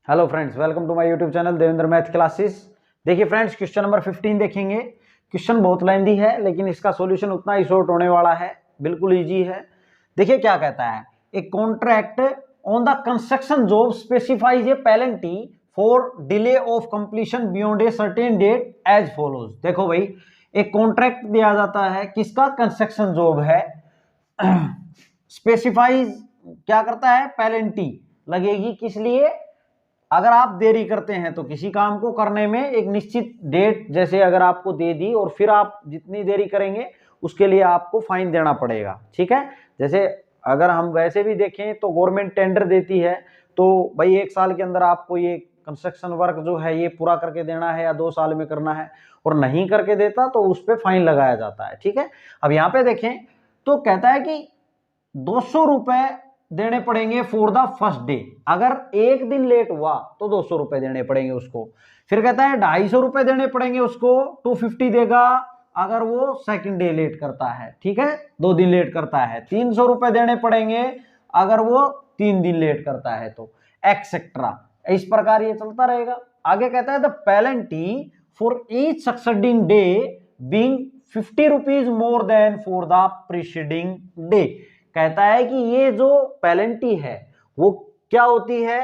Hello friends, welcome to my YouTube channel Devendra math classes. देखिए friends, question number 15 देखेंगे। Question बहुत lengthy है लेकिन इसका सॉल्यूशन उतना ही शॉर्ट होने वाला है, बिल्कुल इजी है। देखिए क्या कहता है, एक contract on the construction job specifies a penalty for delay of completion beyond a certain date as follows. देखो भाई, एक कॉन्ट्रैक्ट दिया जाता है, किसका? कंस्ट्रक्शन जॉब है। स्पेसिफाइज क्या करता है? पेनल्टी लगेगी, किस लिए? अगर आप देरी करते हैं तो किसी काम को करने में एक निश्चित डेट जैसे अगर आपको दे दी और फिर आप जितनी देरी करेंगे उसके लिए आपको फाइन देना पड़ेगा, ठीक है। जैसे अगर हम वैसे भी देखें तो गवर्नमेंट टेंडर देती है तो भाई 1 साल के अंदर आपको ये कंस्ट्रक्शन वर्क जो है ये पूरा करके देना है या 2 साल में करना है, और नहीं करके देता तो उस पर फाइन लगाया जाता है, ठीक है। अब यहाँ पे देखें तो कहता है कि 200 रुपए देने पड़ेंगे फॉर द फर्स्ट डे। अगर एक दिन लेट हुआ तो 200 रुपए देने पड़ेंगे उसको। फिर कहता है 250 रुपए देने पड़ेंगे उसको, 250 देगा अगर वो सेकंड डे लेट करता है, ठीक है, 2 दिन लेट करता है। 300 रुपए देने पड़ेंगे अगर वो 3 दिन लेट करता है, तो एक्सेट्रा। इस प्रकार ये चलता रहेगा। आगे कहता है the penalty for each succeeding day being 50 rupees more than for the preceding day. कहता है कि ये जो पेनल्टी है वो क्या होती है?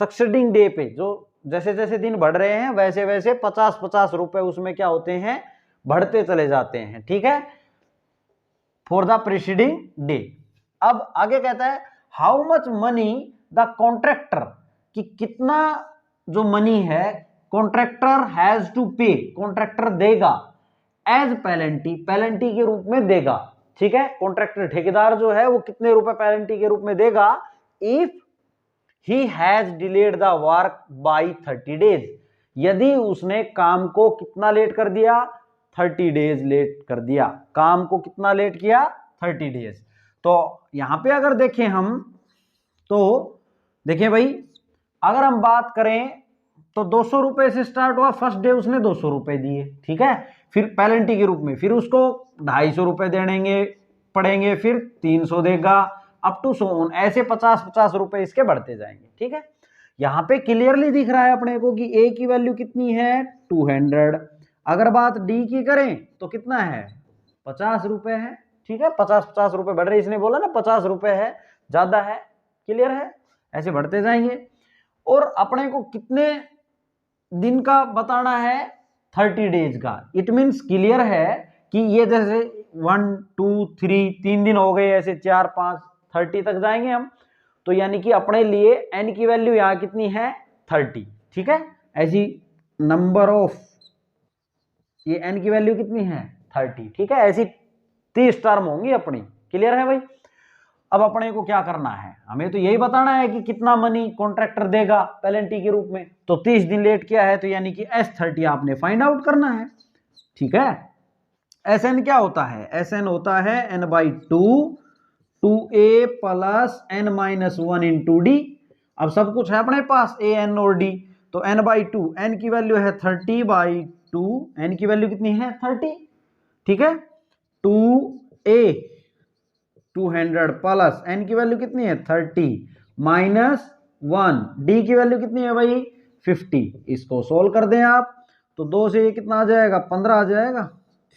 सक्सेडिंग डे पे, जो जैसे जैसे दिन बढ़ रहे हैं वैसे वैसे 50-50 रुपए उसमें क्या होते हैं? बढ़ते चले जाते हैं, ठीक है, फॉर द प्रीसीडिंग डे। अब आगे कहता है how much money the contractor, कि कितना जो मनी है कॉन्ट्रैक्टर हैज टू पे, कॉन्ट्रैक्टर देगा एज पेनल्टी, पेनल्टी के रूप में देगा, ठीक है। कॉन्ट्रैक्टर ठेकेदार जो है वो कितने रुपए पेनल्टी के रूप में देगा? If he has delayed the work by 30 days, यदि उसने काम को कितना लेट कर दिया? 30 डेज लेट कर दिया। काम को कितना लेट किया? 30 डेज। तो यहां पे अगर देखें हम तो देखें भाई, अगर हम बात करें तो 200 रुपए से स्टार्ट हुआ, फर्स्ट डे उसने 200 रुपए दिए, ठीक है, फिर पेनल्टी के रूप में, फिर उसको 250 रुपए देने पड़ेंगे, फिर 300 देगा, अप टू सो ऑन, ऐसे 50-50 रुपए इसके बढ़ते जाएंगे, ठीक है। यहाँ पे क्लियरली दिख रहा है अपने को कि ए की वैल्यू कितनी है? 200। अगर बात डी की करें तो कितना है? 50 रुपए है, ठीक है। 50-50 रुपए बढ़ रहे, इसने बोला ना 50 रुपए है, ज्यादा है, क्लियर है, ऐसे बढ़ते जाएंगे। और अपने को कितने दिन का बताना है? 30 डेज का। इट मीन्स क्लियर है कि ये जैसे 1 2 3 3 दिन हो गए, ऐसे 4 5 30 तक जाएंगे हम, तो यानी कि अपने लिए n की वैल्यू यहाँ कितनी है? 30, ठीक है। ऐसी नंबर ऑफ, ये n की वैल्यू कितनी है? 30, ठीक है। ऐसी 30 टर्म होंगी अपनी, क्लियर है भाई। अब अपने को क्या करना है? हमें तो यही बताना है कि कितना मनी कॉन्ट्रैक्टर देगा पेनल्टी के रूप में। तो 30 दिन लेट किया है तो यानी कि S30 आपने फाइंड आउट करना है, ठीक है। Sn क्या होता है? Sn होता है n/2 2a plus n-1 into D. अब सब कुछ है अपने पास, a n और d, तो n/2, n की वैल्यू है 30/2, n की वैल्यू कितनी है? 30, ठीक है। 2a 200 प्लस n की वैल्यू कितनी है? 30 माइनस 1, d की वैल्यू कितनी है भाई? 50। इसको सोल्व कर दें आप तो 2 से ये कितना आ जाएगा? 15 आ जाएगा,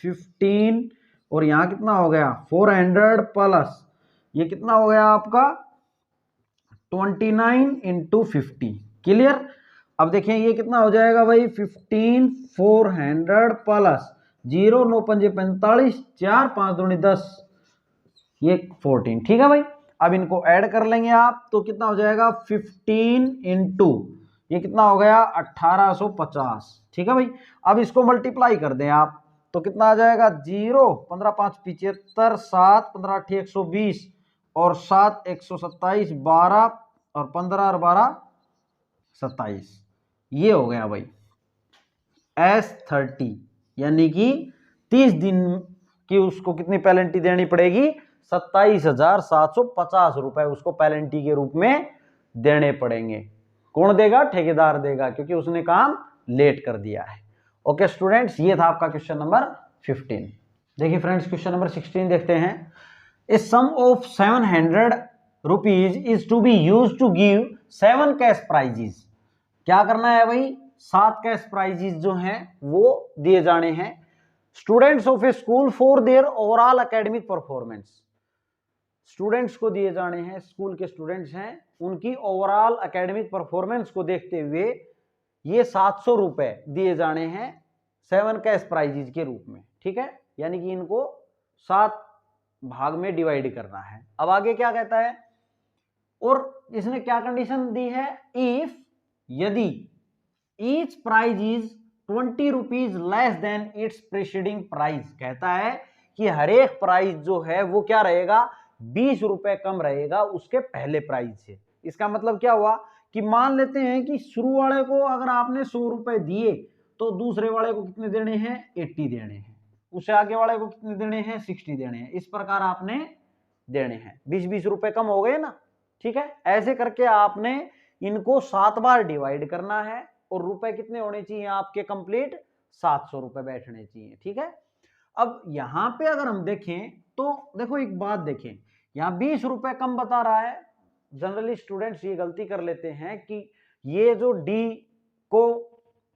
15, और यहाँ कितना हो गया? 400 प्लस ये कितना हो गया आपका? 29 इंटू 50, क्लियर। अब देखें ये कितना हो जाएगा भाई? 15 400 प्लस 0 9 5 45, 4 5 दूनी 10, ये 14, ठीक है भाई। अब इनको ऐड कर लेंगे आप तो कितना हो जाएगा? 15 इंटू ये कितना हो गया? 1850, ठीक है भाई। अब इसको मल्टीप्लाई कर दें आप तो कितना आ जाएगा? 0 15 5 75, 7 15 8 120, और 7 127, 12 और 15 और 12 27, ये हो गया भाई S30। यानी कि 30 दिन की उसको कितनी पेनल्टी देनी पड़ेगी? 27,750 रुपए उसको पेनल्टी के रूप में देने पड़ेंगे। कौन देगा? ठेकेदार देगा, क्योंकि उसने काम लेट कर दिया है। ओके स्टूडेंट्स, ये था आपका क्वेश्चन नंबर 15। देखिए फ्रेंड्स, क्वेश्चन नंबर 16 देखते हैं। A sum of 700 rupees is to be use to give 7 cash prizes. क्या करना है भाई, 7 कैश प्राइजेस जो हैं वो दिए जाने हैं students of A school for their overall academic performance. Students को दिए जाने हैं, स्कूल के स्टूडेंट्स हैं, उनकी ओवरऑल एकेडमिक परफॉर्मेंस को देखते हुए ये 700 रुपए दिए जाने हैं 7 कैश प्राइजेस के रूप में, ठीक है। यानी कि इनको 7 भाग में डिवाइड करना है। अब आगे क्या कहता है, और इसने क्या कंडीशन दी है, इफ यदि each prize is 20 rupees less than its preceding price, कहता है कि हर एक प्राइस जो है वो क्या रहेगा, 20 रुपए कम रहेगा उसके पहले प्राइस से। इसका मतलब क्या हुआ कि मान लेते हैं कि शुरू वाले को अगर आपने 100 रुपए दिए तो दूसरे वाले को कितने देने हैं, 80 देने हैं, उससे आगे वाले को कितने देने हैं, 60 देने हैं। इस प्रकार आपने देने हैं, 20-20 रुपए कम हो गए ना, ठीक है। ऐसे करके आपने इनको 7 बार डिवाइड करना है और रुपए कितने होने चाहिए आपके, कंप्लीट 700 रुपए बैठने चाहिए, ठीक है। अब यहां पे अगर हम देखें तो देखो एक बात देखें, यहां 20 रुपए कम बता रहा है। जनरली स्टूडेंट्स ये गलती कर लेते हैं कि ये जो डी को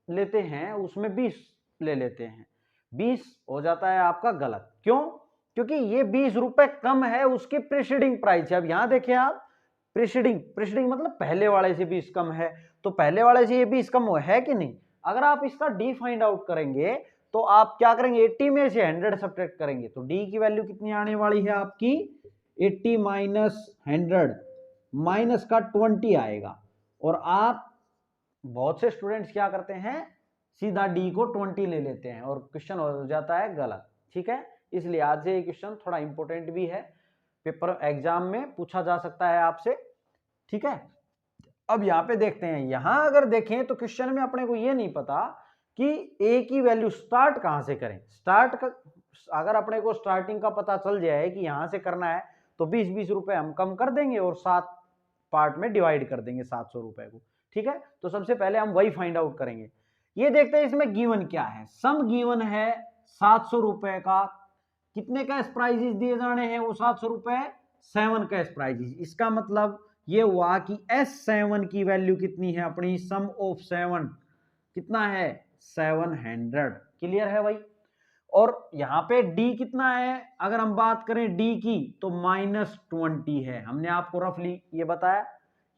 लेते हैं उसमें 20 ले लेते हैं, 20 हो जाता है आपका गलत। क्यों, क्योंकि ये 20 रुपए कम है उसके प्रीसीडिंग प्राइस। अब यहां देखें आप, प्रीसीडिंग मतलब पहले वाले से 20 कम है, तो पहले वाले से ये 20 कम है कि नहीं। अगर आप इसका डी फाइंड आउट करेंगे तो आप क्या करेंगे, 80 में से 100 सब्ट्रैक्ट करेंगे तो डी की वैल्यू कितनी आने वाली है आपकी, 80 माइनस 100 माइनस का 20 आएगा। और आप बहुत से स्टूडेंट्स क्या करते हैं, सीधा डी को 20 ले लेते हैं और क्वेश्चन हो जाता है गलत, ठीक है। इसलिए आज से ये क्वेश्चन थोड़ा इंपॉर्टेंट भी है, पेपर एग्जाम में पूछा जा सकता है आपसे, ठीक है। अब यहाँ पे देखते हैं, यहां अगर देखें तो क्वेश्चन में अपने को ये नहीं पता कि ए की वैल्यू स्टार्ट कहां से करें। अगर अपने को स्टार्टिंग का पता चल जाए कि यहां से करना है तो 20-20 रुपए हम कम कर देंगे और 7 पार्ट में डिवाइड कर देंगे 700 रुपए को, ठीक है। तो सबसे पहले हम वही फाइंड आउट करेंगे। ये देखते हैं इसमें गिवन क्या है, सम गिवन है 700 रुपए का, कितने कैश प्राइजेस दिए जाने हैं वो 700 रुपए, 7 कैश प्राइजेस। इसका मतलब ये हुआ कि S7 की वैल्यू कितनी है अपनी, सम ऑफ 7 कितना है, 700। क्लियर है भाई। और यहां पे D कितना है, अगर हम बात करें D की तो -20 है। हमने आपको रफली ये बताया,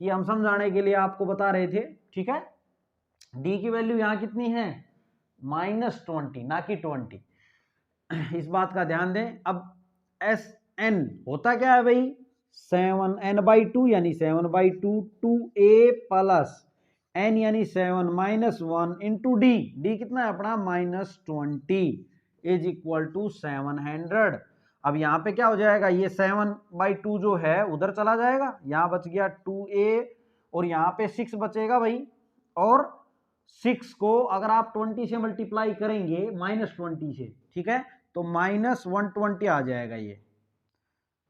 ये हम समझाने के लिए आपको बता रहे थे, ठीक है। D की वैल्यू यहां कितनी है, -20 ना कि 20, इस बात का ध्यान दें। अब Sn होता क्या है भाई, 7n/2 यानी 7/2 2a प्लस n यानी 7 -1 इंटू डी, डी कितना है अपना -20 इज इक्वल टू 700। अब यहाँ पे क्या हो जाएगा, ये 7/2 जो है उधर चला जाएगा, यहाँ बच गया 2a और यहाँ पे 6 बचेगा भाई। और 6 को अगर आप 20 से मल्टीप्लाई करेंगे -20 से, ठीक है, तो -120 आ जाएगा, ये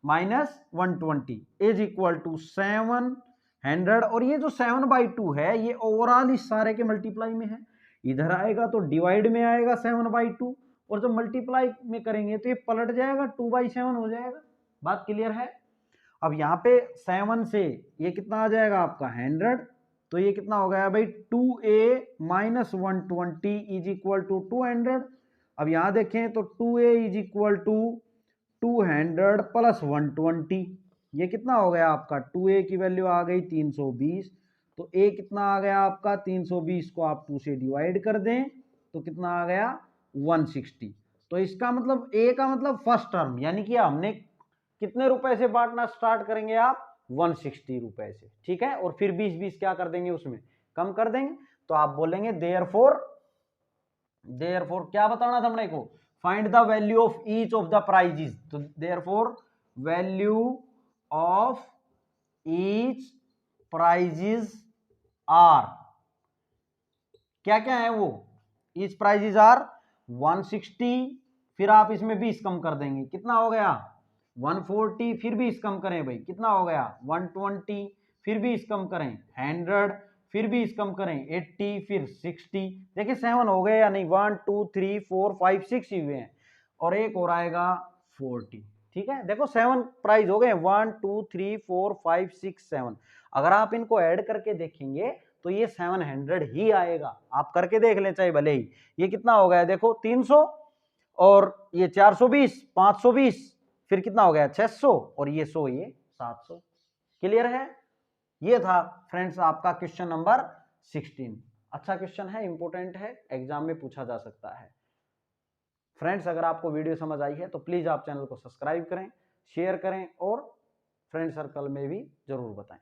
-120 इज इक्वल टू 700। और ये जो 7/2 है ये ओवरऑल इस सारे के मल्टीप्लाई में है, इधर आएगा तो डिवाइड में आएगा 7/2, और जब मल्टीप्लाई में करेंगे तो ये पलट जाएगा 2/7 हो जाएगा। बात क्लियर है। अब यहाँ पे 7 से ये कितना आ जाएगा आपका 100, तो ये कितना हो गया भाई 2a minus 120 is equal to 200। अब यहाँ देखें तो 2a is equal to 200 plus 120, ये कितना हो गया आपका, 2a की वैल्यू आ गई 320, तो a कितना आ गया आपका 320 को आप 2 से डिवाइड कर दें तो कितना आ गया 160। तो इसका मतलब a का मतलब फर्स्ट टर्म, यानी कि हमने कितने रुपए से बांटना स्टार्ट करेंगे आप, 160 रुपए से, ठीक है। और फिर 20-20 क्या कर देंगे, उसमें कम कर देंगे। तो आप बोलेंगे देयरफॉर क्या बताना था हमने को, find the value of each of the prizes. तो therefore value of each prizes are, क्या क्या है वो, ईच प्राइजेस आर 160, फिर आप इसमें 20 कम कर देंगे, कितना हो गया 140, फिर 20 कम करें भाई, कितना हो गया 120, फिर 20 कम करें 100, फिर 20 कम करें 80, फिर 60। देखिए 7 हो गए या नहीं, 1 2 3 4 5 6 ही हुए हैं, और एक और आएगा 40, ठीक है। देखो 7 प्राइस हो गए 1 2 3 4 5 6 7। अगर आप इनको ऐड करके देखेंगे तो ये 700 ही आएगा। आप करके देख लें चाहे भले ही। ये कितना हो गया देखो 300 और ये 420, 520, फिर कितना हो गया 600 और ये 100, ये 700। क्लियर है? ये था फ्रेंड्स आपका क्वेश्चन नंबर 16। अच्छा क्वेश्चन है, इंपॉर्टेंट है, एग्जाम में पूछा जा सकता है। फ्रेंड्स अगर आपको वीडियो समझ आई है तो प्लीज आप चैनल को सब्सक्राइब करें, शेयर करें और फ्रेंड सर्कल में भी जरूर बताएं।